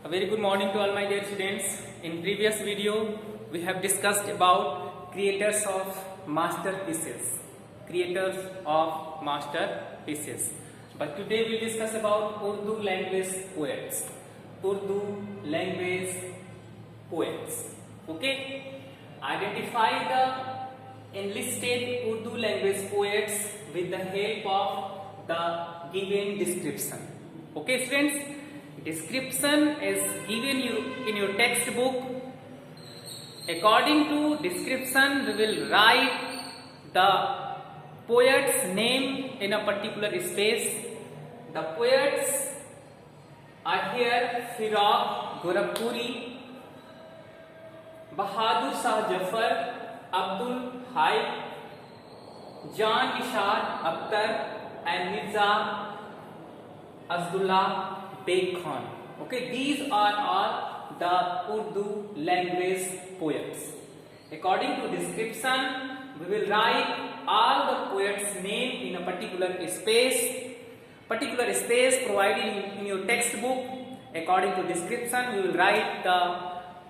A very good morning to all my dear students. In previous video, we have discussed about creators of masterpieces. Creators of masterpieces. But today we will discuss about Urdu language poets. Urdu language poets. Okay? Identify the enlisted Urdu language poets with the help of the given description. Okay, students? Description is given you in your textbook. According to description, we will write the poet's name in a particular space. The poets are here: Firaq Gorakhpuri, Bahadur Shah Jafar, Abdul Hai, Jan Nishar Akhtar, and Mirza Azadullah Beg Khan. Okay, these are all the Urdu language poets. According to description, we will write all the poets' name in a particular space. Particular space provided in your textbook. According to description, we will write the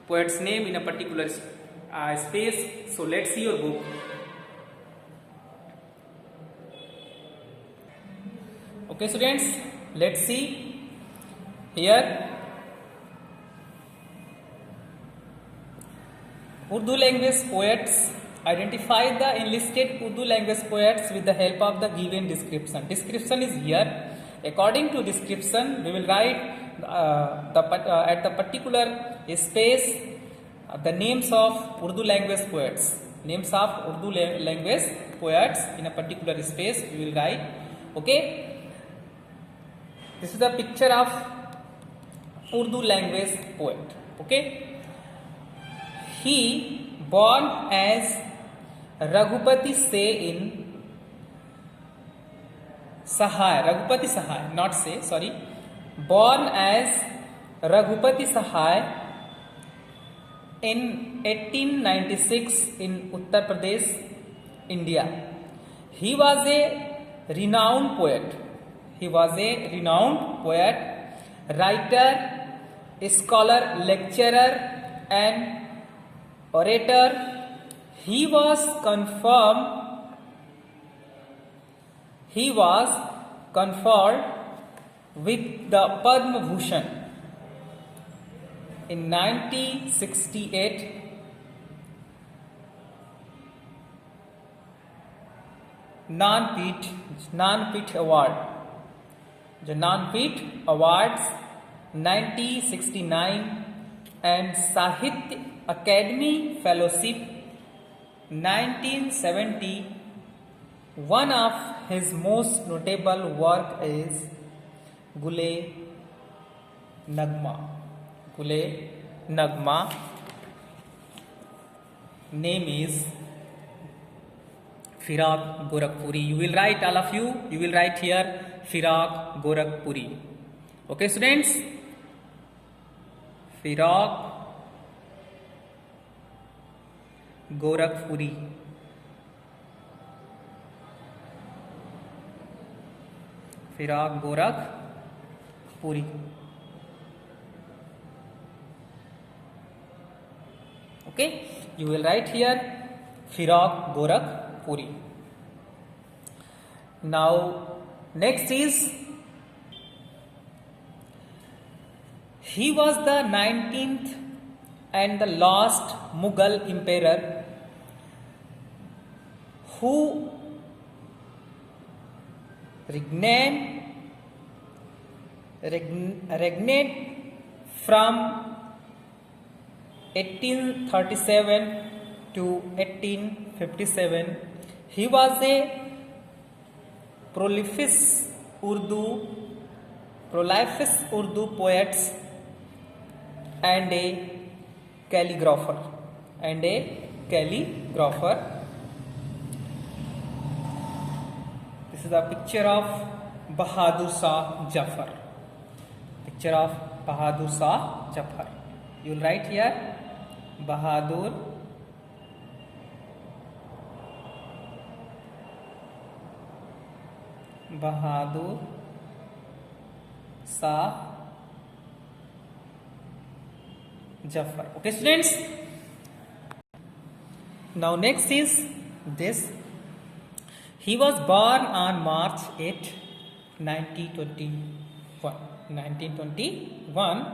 poet's name in a particular space. So let's see your book. Okay, students, let's see. Here, Urdu language poets. Identify the enlisted Urdu language poets with the help of the given description. Description is here. According to description, we will write at the particular space the names of Urdu language poets. Names of Urdu language poets in a particular space we will write. Okay. This is the picture of Urdu language poet. Okay. He born as Raghupati Se in Sahai. Raghupati Sahai, not Se, sorry. Born as Raghupati Sahai in 1896 in Uttar Pradesh, India. He was a renowned poet. He was a renowned poet, writer, scholar, lecturer, and orator. He was conferred with the Padma Bhushan in 1968. Jnanpith Award. The Jnanpith Awards 1969 and Sahitya Academy Fellowship 1970. One of his most notable work is Gule Nagma. Gule Nagma. Name is Firaq Gorakhpuri. You will write, all of you, you will write here Firaq Gorakhpuri. Okay, students? Firaq Gorakhpuri. Firaq Gorakhpuri. Okay, you will write here Firaq Gorakhpuri. Now, next is, he was the 19th and the last Mughal emperor who regned from 1837 to 1857. He was a prolific Urdu poet and a calligrapher. This is a picture of Bahadur Shah Jafar. Picture of Bahadur Shah Jafar. You will write here Bahadur Shah Jafar. Okay, students. Now next is this. He was born on March 8, 1921,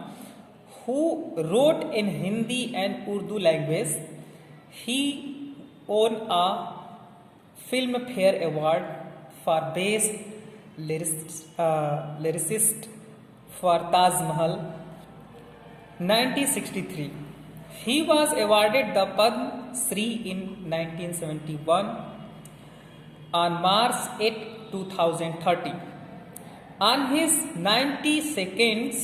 who wrote in Hindi and Urdu language. He won a Filmfare Award for Best Lyricist for Taj Mahal 1963. He was awarded the Padma Shri in 1971 on March 8, 2013. On his 92nd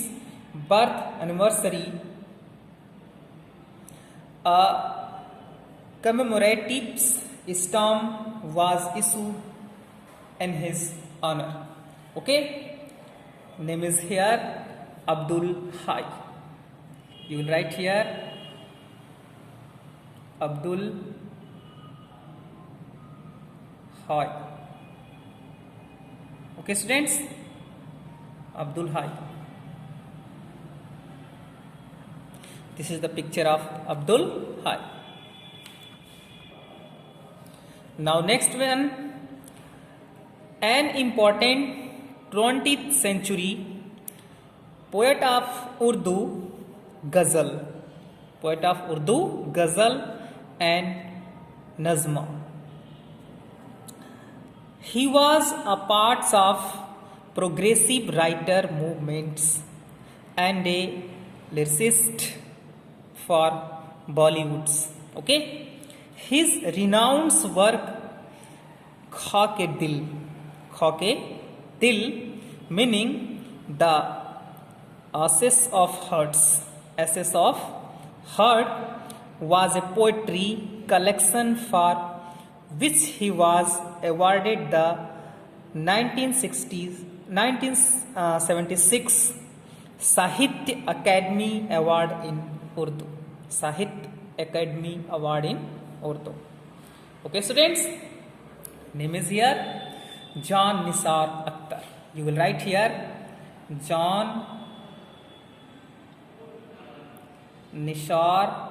birth anniversary, a commemorative stamp was issued in his honor. Okay, name is here Abdul Hai. You will write here Abdul Hai. Okay, students, Abdul Hai. This is the picture of Abdul Hai. Now next one, an important 20th century poet of Urdu Ghazal, and Nazma. He was a part of progressive writer movements and a lyricist for Bollywoods. Okay, his renowned work Khake Dil, meaning the Ashes of Heart, was a poetry collection for which he was awarded the 1976 Sahitya Academy Award in Urdu. Okay, students, name is here John Nisar Akhtar. You will write here John Nisar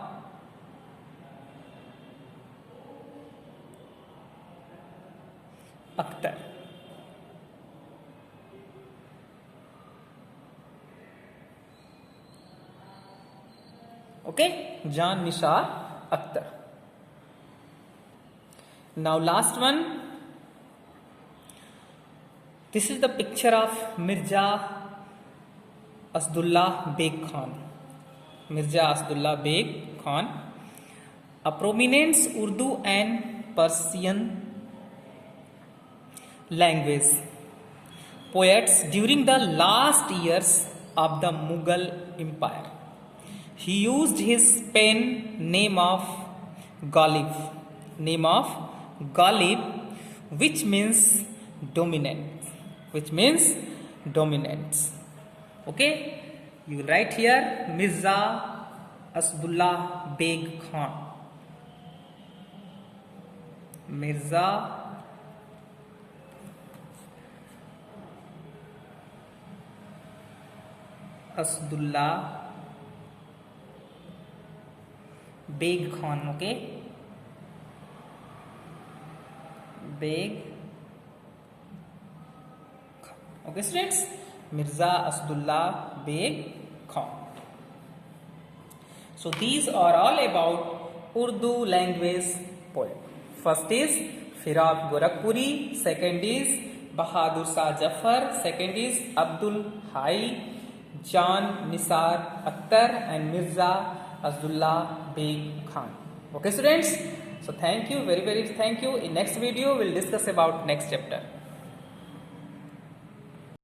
Akhtar. Okay, John Nisar Akhtar. Now last one. This is the picture of Mirza Asdullah Beg Khan. A prominent Urdu and Persian language poets during the last years of the Mughal Empire. He used his pen name of Ghalib, which means dominant. Okay, you will write here Mirza Asdullah Beg Khan. Mirza Asdullah Beg Khan. Okay, Beg. Okay, students, Mirza Asdullah Beg Khan. So these are all about Urdu language poet. First is Firaq Gorakhpuri, second is Bahadur Shah Jafar, second is Abdul Hai, John Nisar Akhtar, and Mirza Asdullah Beg Khan. Okay, students, so thank you, very thank you. In next video we'll discuss about next chapter.